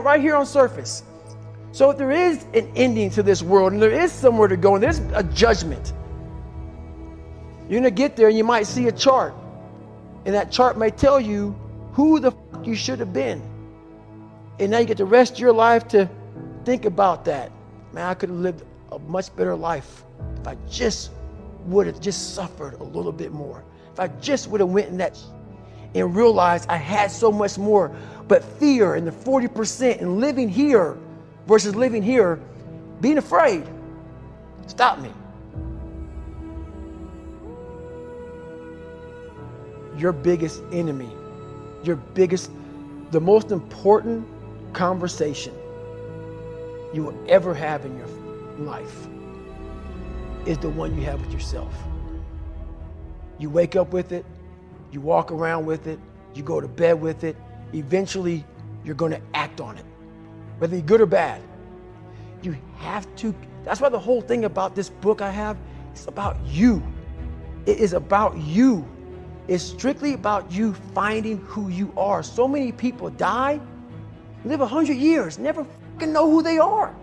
right here on surface. So if there is an ending to this world and there is somewhere to go and there's a judgment, you're gonna get there and you might see a chart. And that chart may tell you who the fuck you should have been. And now you get the rest of your life to think about that. Man, I could have lived a much better life if I just would have just suffered a little bit more. If I just would have went in that and realized I had so much more. But fear and the 40% and living here versus living here, being afraid, stop me. Your biggest enemy, the most important conversation you will ever have in your life is the one you have with yourself. You wake up with it, you walk around with it, you go to bed with it. Eventually, you're going to act on it, whether you're good or bad. You have to. That's why the whole thing about this book I have is about you. It is about you. It's strictly about you finding who you are. So many people die, live 100 years, never fucking know who they are.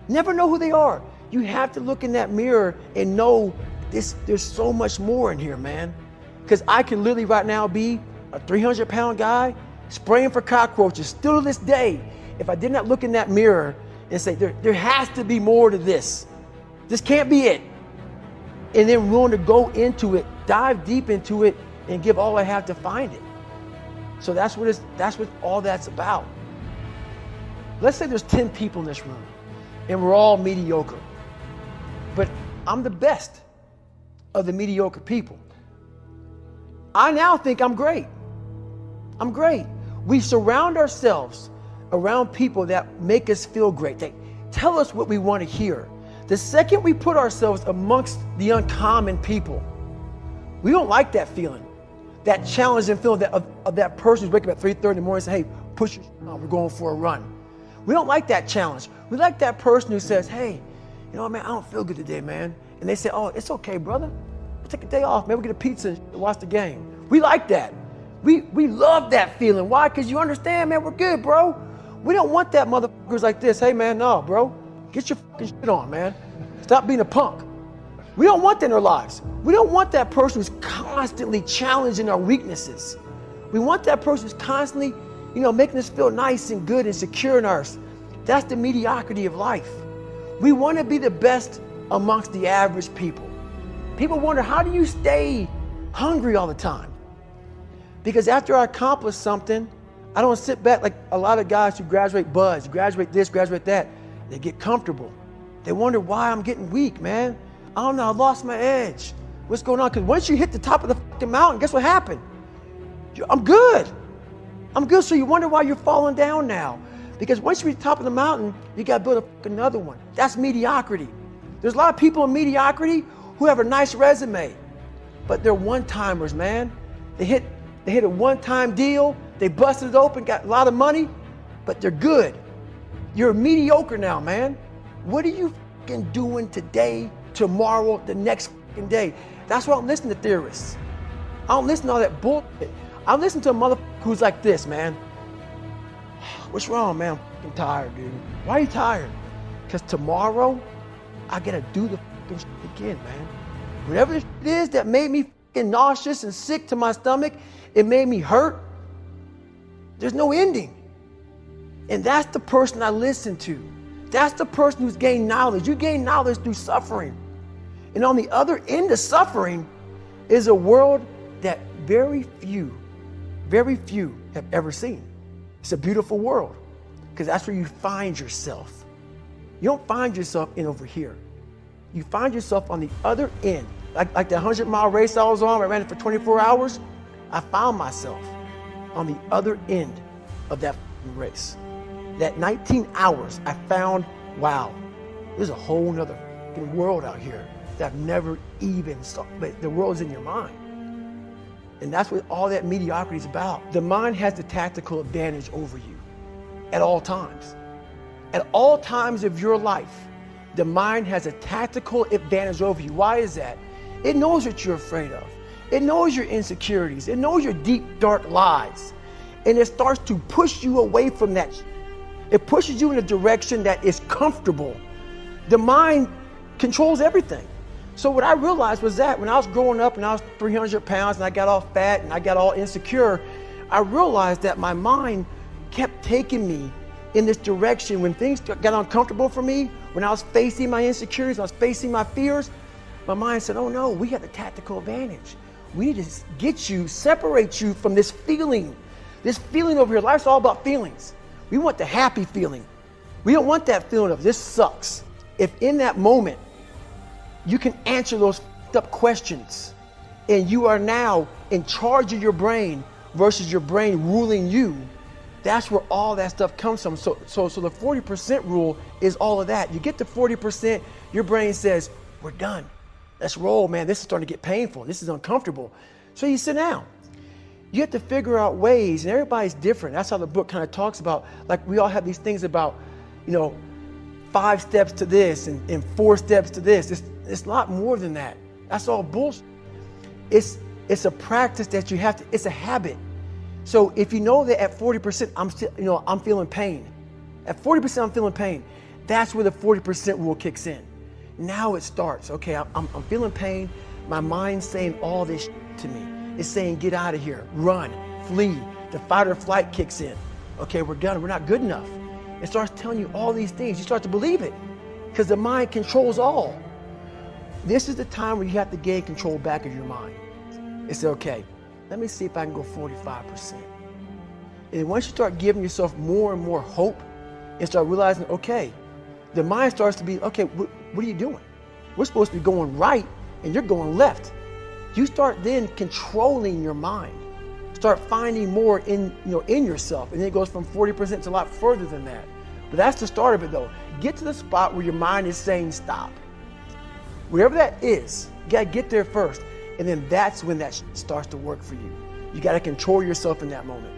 Never know who they are. You have to look in that mirror and know there's so much more in here, man. Because I can literally right now be a 300-pound guy spraying for cockroaches still to this day if I did not look in that mirror and say, there has to be more to this. This can't be it. And then willing to go into it, dive deep into it, and give all I have to find it. So that's what all that's about. Let's say there's 10 people in this room, and we're all mediocre. But I'm the best of the mediocre people. I now think I'm great. I'm great. We surround ourselves around people that make us feel great. They tell us what we want to hear. The second we put ourselves amongst the uncommon people, we don't like that feeling, that challenging feeling of that person who's waking up at 3:30 in the morning and say, hey, push your shit on, we're going for a run. We don't like that challenge. We like that person who says, hey, you know what, man, I don't feel good today, man. And they say, oh, it's okay, brother. We'll take a day off. Maybe we'll get a pizza and watch the game. We like that. We love that feeling. Why? Because you understand, man, we're good, bro. We don't want that motherfuckers like this. Hey, man, no, bro. Get your fucking shit on, man. Stop being a punk. We don't want that in our lives. We don't want that person who's constantly challenging our weaknesses. We want that person who's constantly, making us feel nice and good and secure in ours. That's the mediocrity of life. We want to be the best amongst the average people. People wonder, how do you stay hungry all the time? Because after I accomplish something, I don't sit back like a lot of guys who graduate buds, graduate this, graduate that. They get comfortable. They wonder why I'm getting weak, man. I don't know, I lost my edge. What's going on? Because once you hit the top of the fucking mountain, guess what happened? I'm good. So you wonder why you're falling down now. Because once you reach the top of the mountain, you got to build another one. That's mediocrity. There's a lot of people in mediocrity who have a nice resume, but they're one-timers, man. They hit a one-time deal, they busted it open, got a lot of money, but they're good. You're mediocre now, man. What are you fucking doing today, tomorrow, the next fucking day? That's why I don't listen to theorists. I don't listen to all that bullshit. I listen to a motherfucker who's like this, man. What's wrong, man? I'm fucking tired, dude. Why are you tired? Because tomorrow, I gotta do the fucking shit again, man. Whatever the shit is that made me fucking nauseous and sick to my stomach, it made me hurt. There's no ending. And that's the person I listen to. That's the person who's gained knowledge. You gain knowledge through suffering. And on the other end of suffering is a world that very few have ever seen. It's a beautiful world because that's where you find yourself. You don't find yourself in over here. You find yourself on the other end. Like the 100-mile race I was on, I ran it for 24 hours. I found myself on the other end of that race. That 19 hours, I found, wow, there's a whole nother world out here that I've never even saw. But the world's in your mind. And that's what all that mediocrity is about. The mind has the tactical advantage over you at all times. At all times of your life, the mind has a tactical advantage over you. Why is that? It knows what you're afraid of. It knows your insecurities. It knows your deep, dark lies. And it starts to push you away from that. It pushes you in a direction that is comfortable. The mind controls everything. So what I realized was that when I was growing up and I was 300 pounds and I got all fat and I got all insecure, I realized that my mind kept taking me in this direction. When things got uncomfortable for me, when I was facing my insecurities, I was facing my fears, my mind said, oh no, we have the tactical advantage. We need to get you, separate you from this feeling. This feeling over here, life's all about feelings. We want the happy feeling. We don't want that feeling of this sucks. If in that moment, you can answer those up questions and you are now in charge of your brain versus your brain ruling you, that's where all that stuff comes from. So the 40% rule is all of that. You get to 40%, your brain says, we're done. Let's roll, man. This is starting to get painful. This is uncomfortable. So you sit down. You have to figure out ways, and everybody's different. That's how the book kind of talks about, like we all have these things about, 5 steps to this and 4 steps to this. It's a lot more than that. That's all bullshit. It's a practice that you have to, it's a habit. So if you know that at 40%, I'm feeling pain. At 40%, I'm feeling pain. That's where the 40% rule kicks in. Now it starts. Okay, I'm feeling pain. My mind's saying all this to me. It's saying, get out of here, run, flee. The fight or flight kicks in. Okay, we're done. We're not good enough. It starts telling you all these things. You start to believe it because the mind controls all. This is the time where you have to gain control back of your mind. It's okay. Let me see if I can go 45%. And once you start giving yourself more and more hope and start realizing, okay, the mind starts to be, okay, what are you doing? We're supposed to be going right and you're going left. You start then controlling your mind. Start finding more in yourself. And then it goes from 40% to a lot further than that. But that's the start of it though. Get to the spot where your mind is saying stop. Wherever that is, you gotta get there first. And then that's when that starts to work for you. You gotta control yourself in that moment.